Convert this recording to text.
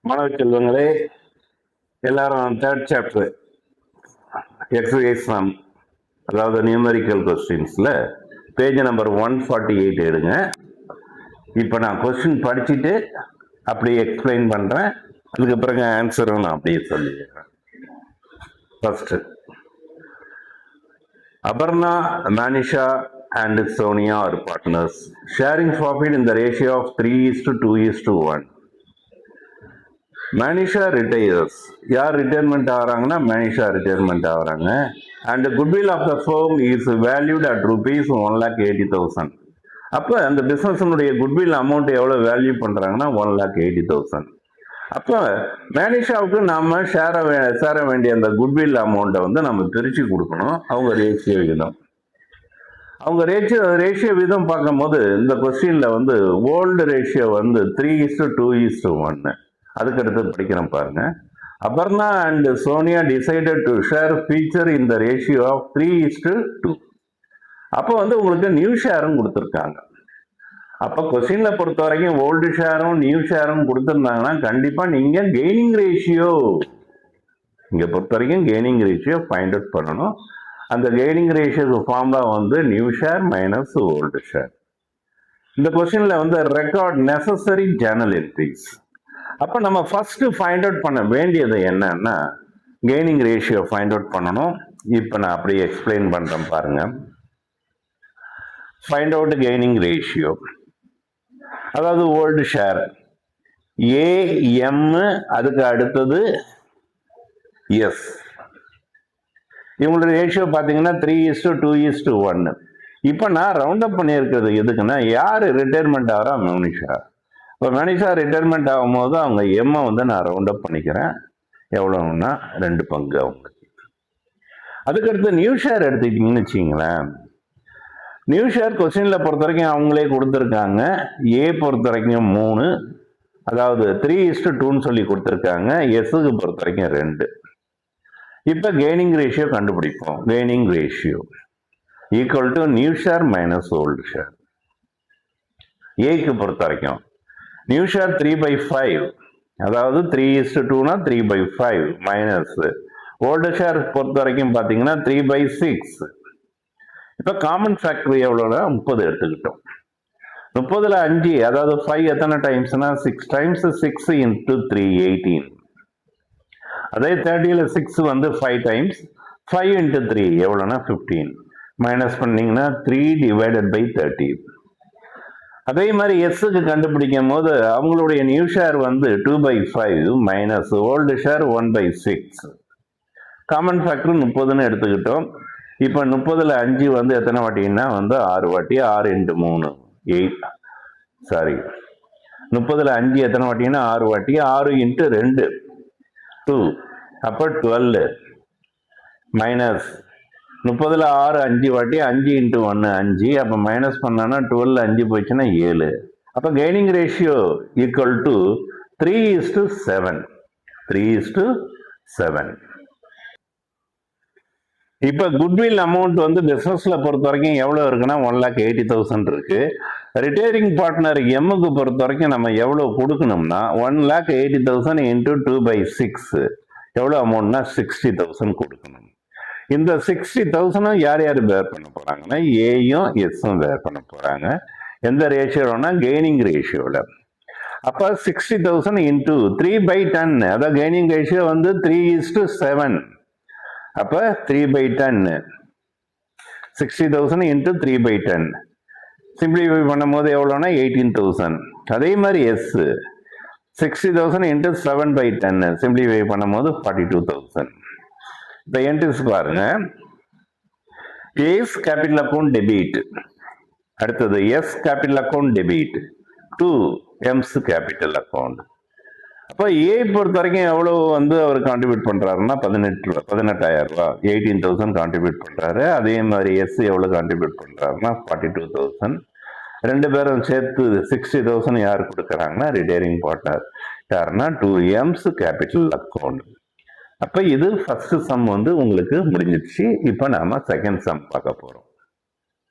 மாணவ செல்வங்களே, எல்லாரும் தேர்ட் சாப்டர் எக்ஸசைஸ் சம், அதாவது நியூமெரிக்கல் கொஸ்டின்ஸ்ல பேஜ் நம்பர் 148 எடுங்க. இப்போ நான் கொஸ்டின் படிச்சுட்டு அப்படியே எக்ஸ்பிளைன் பண்றேன். அதுக்கு பிறகு ஆன்சரும் நான் அப்படியே சொல்லிடுறேன். First, Aparna, Manisha and Sonia are partners, sharing profit in the ratio of 3:2:1. Manisha retires. யார் ரிட்டையர்மெண்ட் ஆகிறாங்கன்னா Manisha ரிட்டையர்மெண்ட் ஆகிறாங்க. And goodwill of the firm is valued at rupees 1,80,000. அப்போ அந்த பிஸ்னஸினுடைய குட்வில் அமௌண்ட் எவ்வளோ வேல்யூ பண்ணுறாங்கன்னா 1,80,000. அப்போ மேனிஷாவுக்கு நாம சேர வேண்டிய அந்த குட்வில் அமௌண்ட்டை வந்து நம்ம பிரித்து கொடுக்கணும். அவங்க ரேஷியோ விகிதம், அவங்க ரேஷியோ விகிதம் பார்க்கும்போது இந்த கொஸ்டின்ல வந்து ஓல்டு ரேஷியோ வந்து 3:2:1. அதுக்கு அடுத்து படிக்கிறோம் பாருங்க. Aparna and Sonia decided to share feature in the ratio of 3:2. அப்போ வந்து உங்களுக்கு நியூ ஷேரும் கொடுத்துருக்காங்க. அப்போ கொஸ்டின்ல பொறுத்த வரைக்கும் ஓல்டு ஷேரும் நியூ ஷேரும் கொடுத்துருந்தாங்கன்னா கண்டிப்பா நீங்க கெய்னிங் ரேஷியோ, இங்க பொறுத்த வரைக்கும் கெய்னிங் ரேஷியோ ஃபைண்ட் அவுட் பண்ணணும். அந்த கெய்னிங் ரேஷியோ ஃபார்முலா வந்து new share minus old share. இந்த கொஸ்டின்ல வந்து ரெக்கார்ட் நெசசரி ஜர்னல் என்ட்ரிஸ். அப்போ நம்ம ஃபர்ஸ்ட் ஃபைண்ட் அவுட் பண்ண வேண்டியது என்னன்னா கெய்னிங் ரேஷியோ ஃபைண்ட் அவுட் பண்ணணும். இப்போ நான் அப்படியே எக்ஸ்பிளைன் பண்றேன் பாருங்க. ஃபைண்ட் அவுட் கெய்னிங் ரேஷியோ, அதாவது ஓல்டு ஷேர் ஏஎம், அதுக்கு அடுத்தது எஸ். இவங்களோட ரேஷியோ பார்த்தீங்கன்னா 3:2:1. இப்போ நான் ரவுண்ட் அப் பண்ணியிருக்கிறது எதுக்குன்னா, யார் ரிட்டையர்மெண்ட் ஆகிறா மனிஷா. இப்போ மனிஷா ரிட்டையர்மெண்ட் ஆகும்போது அவங்க எம்மை வந்து நான் ரவுண்ட் அப் பண்ணிக்கிறேன். எவ்வளோன்னா 2 பங்கு அவங்க. அதுக்கடுத்து நியூ ஷேர் எடுத்துக்கிட்டீங்கன்னு வச்சிங்களேன். நியூ ஷேர் கொஸ்டின்ல பொறுத்த வரைக்கும் அவங்களே கொடுத்துருக்காங்க. ஏ பொறுத்த வரைக்கும் 3, அதாவது 3:2 சொல்லி கொடுத்துருக்காங்க. எஸ்ஸுக்கு பொறுத்த வரைக்கும் 2. இப்போ கெய்னிங் ரேஷியோ கண்டுபிடிப்போம். Gaining ratio equal to new share minus old share. ஏக்கு பொறுத்த வரைக்கும் நியூ ஷேர் 3/5, அதாவது 3:2னா 3/5 மைனஸ் ஓல்டு ஷேர் பொறுத்த வரைக்கும் பார்த்தீங்கன்னா 3/6. இப்போ காமன் ஃபேக்டர் எவ்வளோனா 30 எடுத்துக்கிட்டோம். 30ல் 5, அதாவது 5 எத்தனை டைம்ஸ்னா 6 டைம்ஸ். 6 × 3 18. அதே 30ல் 6 வந்து 5 டைம்ஸ். 5 × 3 எவ்வளோனா 15. மைனஸ் பண்ணீங்கன்னா 3/30. அதே மாதிரி எஸ்ஸுக்கு கண்டுபிடிக்கும் போது அவங்களுடைய நியூ ஷேர் வந்து 2/5 minus old share 1/6. Common factor 30ன்னு எடுத்துக்கிட்டோம். இப்போ 30ல் 5 வந்து எத்தனை வாட்டின்னா வந்து 6 வாட்டி. 6 × 3 8. சாரி, 30ல் 5 எத்தனை வாட்டின்னா 6 வாட்டி. 6 × 2 2. அப்போ 12 மைனஸ் 30ல் 6 5 வாட்டி. 5 × 1 5. அப்போ மைனஸ் பண்ணான்னா 12ல் 5 போயிடுச்சுன்னா 7. அப்போ கெய்னிங் ரேஷியோ ஈக்குவல் டு 3:7. 3:7. இப்போ குட்வில் அமௌண்ட் வந்து பிஸ்னஸ்ல பொறுத்த வரைக்கும் எவ்வளோ இருக்குன்னா 1,80,000 இருக்கு. ரிட்டையரிங் பார்ட்னர் எம்முக்கு பொறுத்த வரைக்கும் நம்ம எவ்வளோ கொடுக்கணும்னா 1,80,000 × 2/6 எவ்வளோ அமௌண்ட்னா 60,000 கொடுக்கணும். இந்த 60,000 யார் யார் பேர் பண்ண போறாங்கன்னா ஏயும் எஸ்ஸும் பேர் பண்ண போறாங்க. எந்த ரேஷியோனா கெய்னிங் ரேஷியோல. அப்போ 60,000 × 3/10, அதாவது கெய்னிங் ரேஷியோ வந்து 3:7. அப்ப 3/10. 60,000 × 3/10 சிம்பிளிஃபை பண்ணும் போது எவ்வளோனா 18,000. அதே மாதிரி எஸ் 60,000 × 7/10 சிம்பிளிஃபை பண்ணும் போது 42,000. இப்போ என்ட்ரிஸ் பாருங்க. ஏஸ் கேபிட்டல் அக்கௌண்ட் டெபிட், அடுத்தது S capital account debit to M's capital account. அப்போ ஏ பொறுத்த வரைக்கும் எவ்வளோ வந்து அவர் கான்ட்ரிபியூட் பண்ணுறாருன்னா 18,000 ரூபா, 18,000 கான்ட்ரிபியூட் பண்ணுறாரு. அதே மாதிரி எஸ் எவ்வளோ கான்ட்ரிபியூட் பண்ணுறாருன்னா 42,000. 2 பேரும் சேர்த்து 60,000 யார் கொடுக்குறாங்கன்னா ரிட்டையரிங் பார்ட்னர். யாருன்னா 2M's கேபிட்டல் அக்கௌண்ட். அப்போ இது ஃபர்ஸ்ட் சம் வந்து உங்களுக்கு முடிஞ்சிடுச்சு. இப்போ நாம செகண்ட் சம் பார்க்க போகிறோம்.